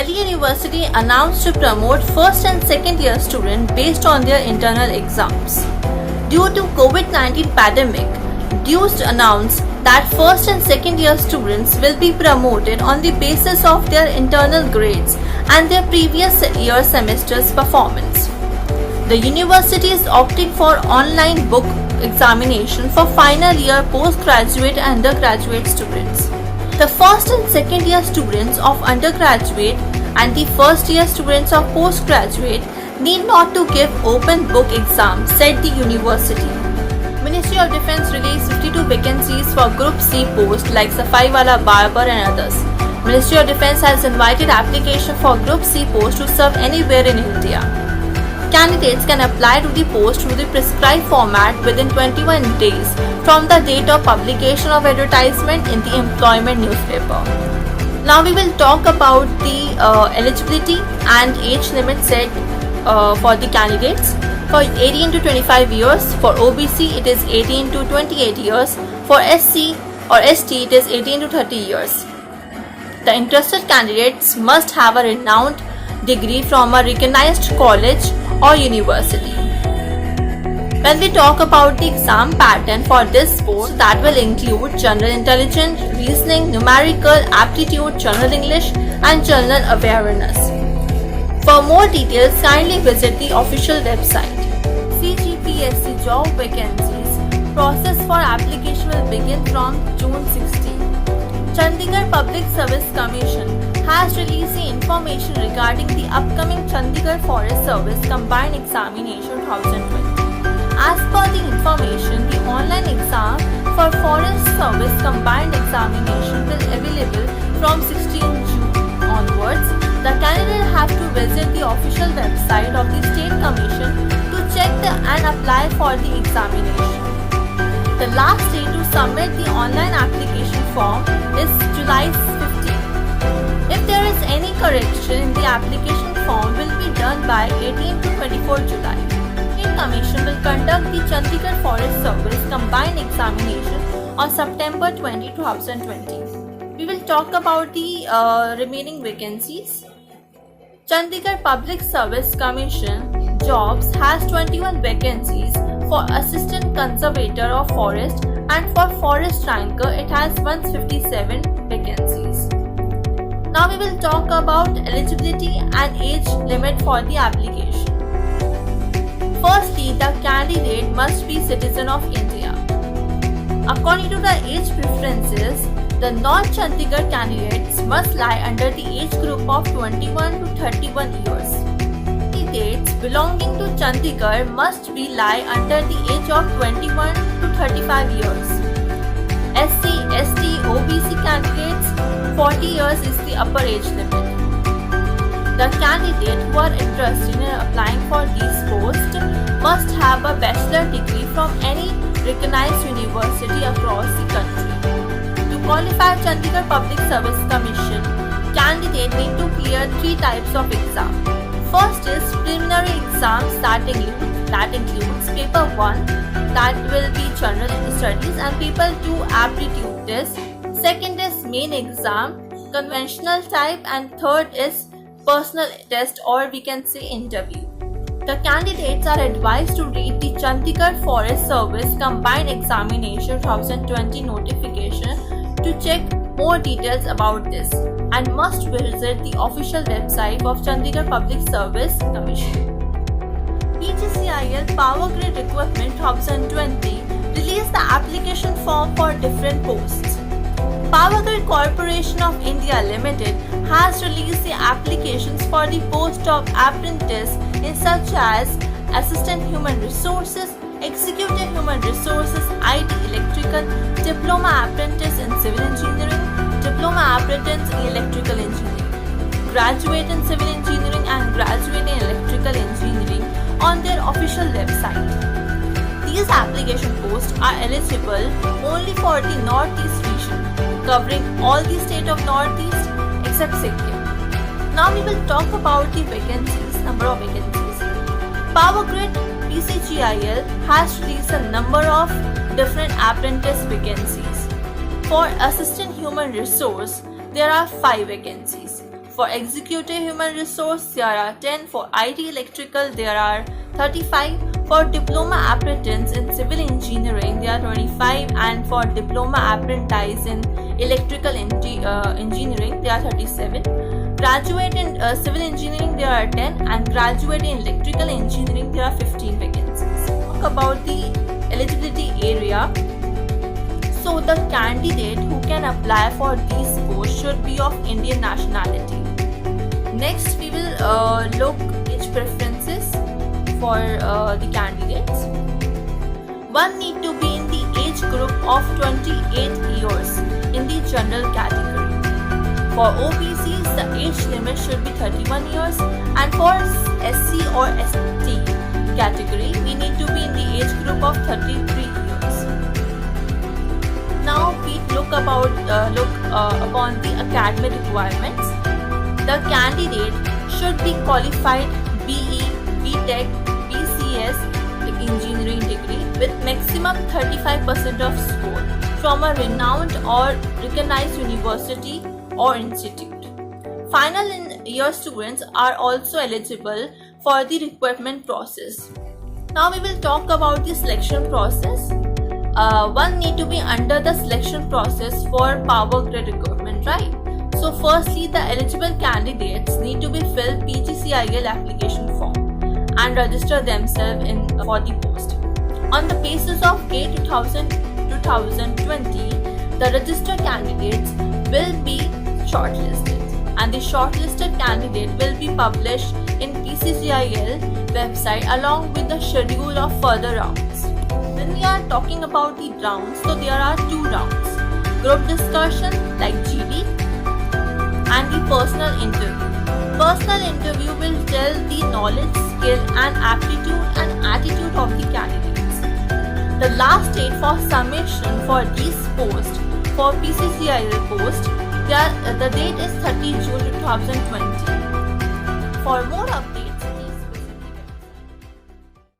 Delhi University announced to promote first and second year students based on their internal exams. Due to COVID-19 pandemic, DUST announced that first and second year students will be promoted on the basis of their internal grades and their previous year semester's performance. The university is opting for online book examination for final year postgraduate and undergraduate students. The first and second year students of undergraduate and the first year students of postgraduate need not to give open book exams, said the university. Ministry of Defence released 52 vacancies for Group C posts like Safai Wala Barber and others. Ministry of Defence has invited application for Group C post to serve anywhere in India. Candidates can apply to the post through the prescribed format within 21 days from the date of publication of advertisement in the employment newspaper. Now we will talk about the eligibility and age limit set for the candidates. For 18 to 25 years, for OBC it is 18 to 28 years, for SC or ST it is 18 to 30 years. The interested candidates must have a renowned degree from a recognized college or university. When we talk about the exam pattern for this post, that will include general intelligence, reasoning, numerical, aptitude, general English and general awareness. For more details, kindly visit the official website. CGPSC job vacancies process for application will begin from June 16. Chandigarh Public Service Commission has released the information regarding the upcoming Chandigarh Forest Service Combined Examination 2020. As per the information, the online exam for Forest Service Combined Examination will be available from 16 June onwards. The candidate have to visit the official website of the State Commission to check and apply for the examination. The last day to submit the online application form is July 15. If there is any correction in the application form will be done by 18 to 24 July. State Commission will conduct the Chandigarh Forest Service Combined Examination on September 20, 2020. We will talk about the remaining vacancies. Chandigarh Public Service Commission Jobs has 21 vacancies for Assistant Conservator of Forest, and for Forest Ranker it has 157 vacancies. Now we will talk about eligibility and age limit for the application. Firstly, the candidate must be citizen of India. According to the age preferences, the non-Chandigarh candidates must lie under the age group of 21 to 31 years. Candidates belonging to Chandigarh must be lie under the age of 21 to 35 years. SC, ST, OBC candidates 40 years is the upper age limit. The candidate who are interested in applying for these posts must have a bachelor degree from any recognized university across the country. To qualify Chandigarh Public Service Commission, candidate need to clear 3 types of exam. First is preliminary exams that includes paper 1 that will be general studies and paper 2 aptitude test. Second is main exam, conventional type, and third is personal test or we can say interview. The candidates are advised to read the Chandigarh Forest Service Combined Examination 2020 notification to check more details about this and must visit the official website of Chandigarh Public Service Commission. PGCIL Power Grid Equipment 2020 released the application form for different posts. Power Grid Corporation of India Limited has released the applications for the post of apprentice in such as Assistant Human Resources, Executive Human Resources, IT Electrical, Diploma Apprentice in Civil Engineering, Diploma Apprentice in Electrical Engineering, Graduate in Civil Engineering and Graduate in Electrical Engineering on their official website. These application posts are eligible only for the Northeast region, covering all the state of Northeast except Sikkim. Now we will talk about the vacancies, number of vacancies. Power Grid PCGIL has released a number of different apprentice vacancies. For Assistant Human Resource, there are 5 vacancies. For executive human resource, there are 10. For IT electrical, there are 35. For diploma applicants in civil engineering, there are 25. And for diploma apprentice in electrical engineering, there are 37. Graduate in civil engineering, there are 10. And graduate in electrical engineering, there are 15 vacancies. Talk about the eligibility area. So the candidate who can apply for these posts should be of Indian nationality. Next, we will look age preferences for the candidates. One need to be in the age group of 28 years in the general category. For OBCs, the age limit should be 31 years, and for SC or ST category, we need to be in the age group of 33 years. Now we look upon the academic requirements. The candidate should be qualified BE, BTech, BCS engineering degree with maximum 35% of score from a renowned or recognized university or institute. Final year students are also eligible for the recruitment process. Now we will talk about the selection process. One need to be under the selection process for power grid recruitment, right? So firstly, the eligible candidates need to be filled PGCIL application form and register themselves for the post. On the basis of GATE 2020, the registered candidates will be shortlisted, and the shortlisted candidate will be published in PCCIL website along with the schedule of further rounds. When we are talking about the rounds, so there are 2 rounds: group discussion like GD and the personal interview. Personal interview will tell the knowledge, skill and aptitude and attitude of the candidates. The last date for submission for these posts for PCCIL post, the date is 30 June 2020. For more updates,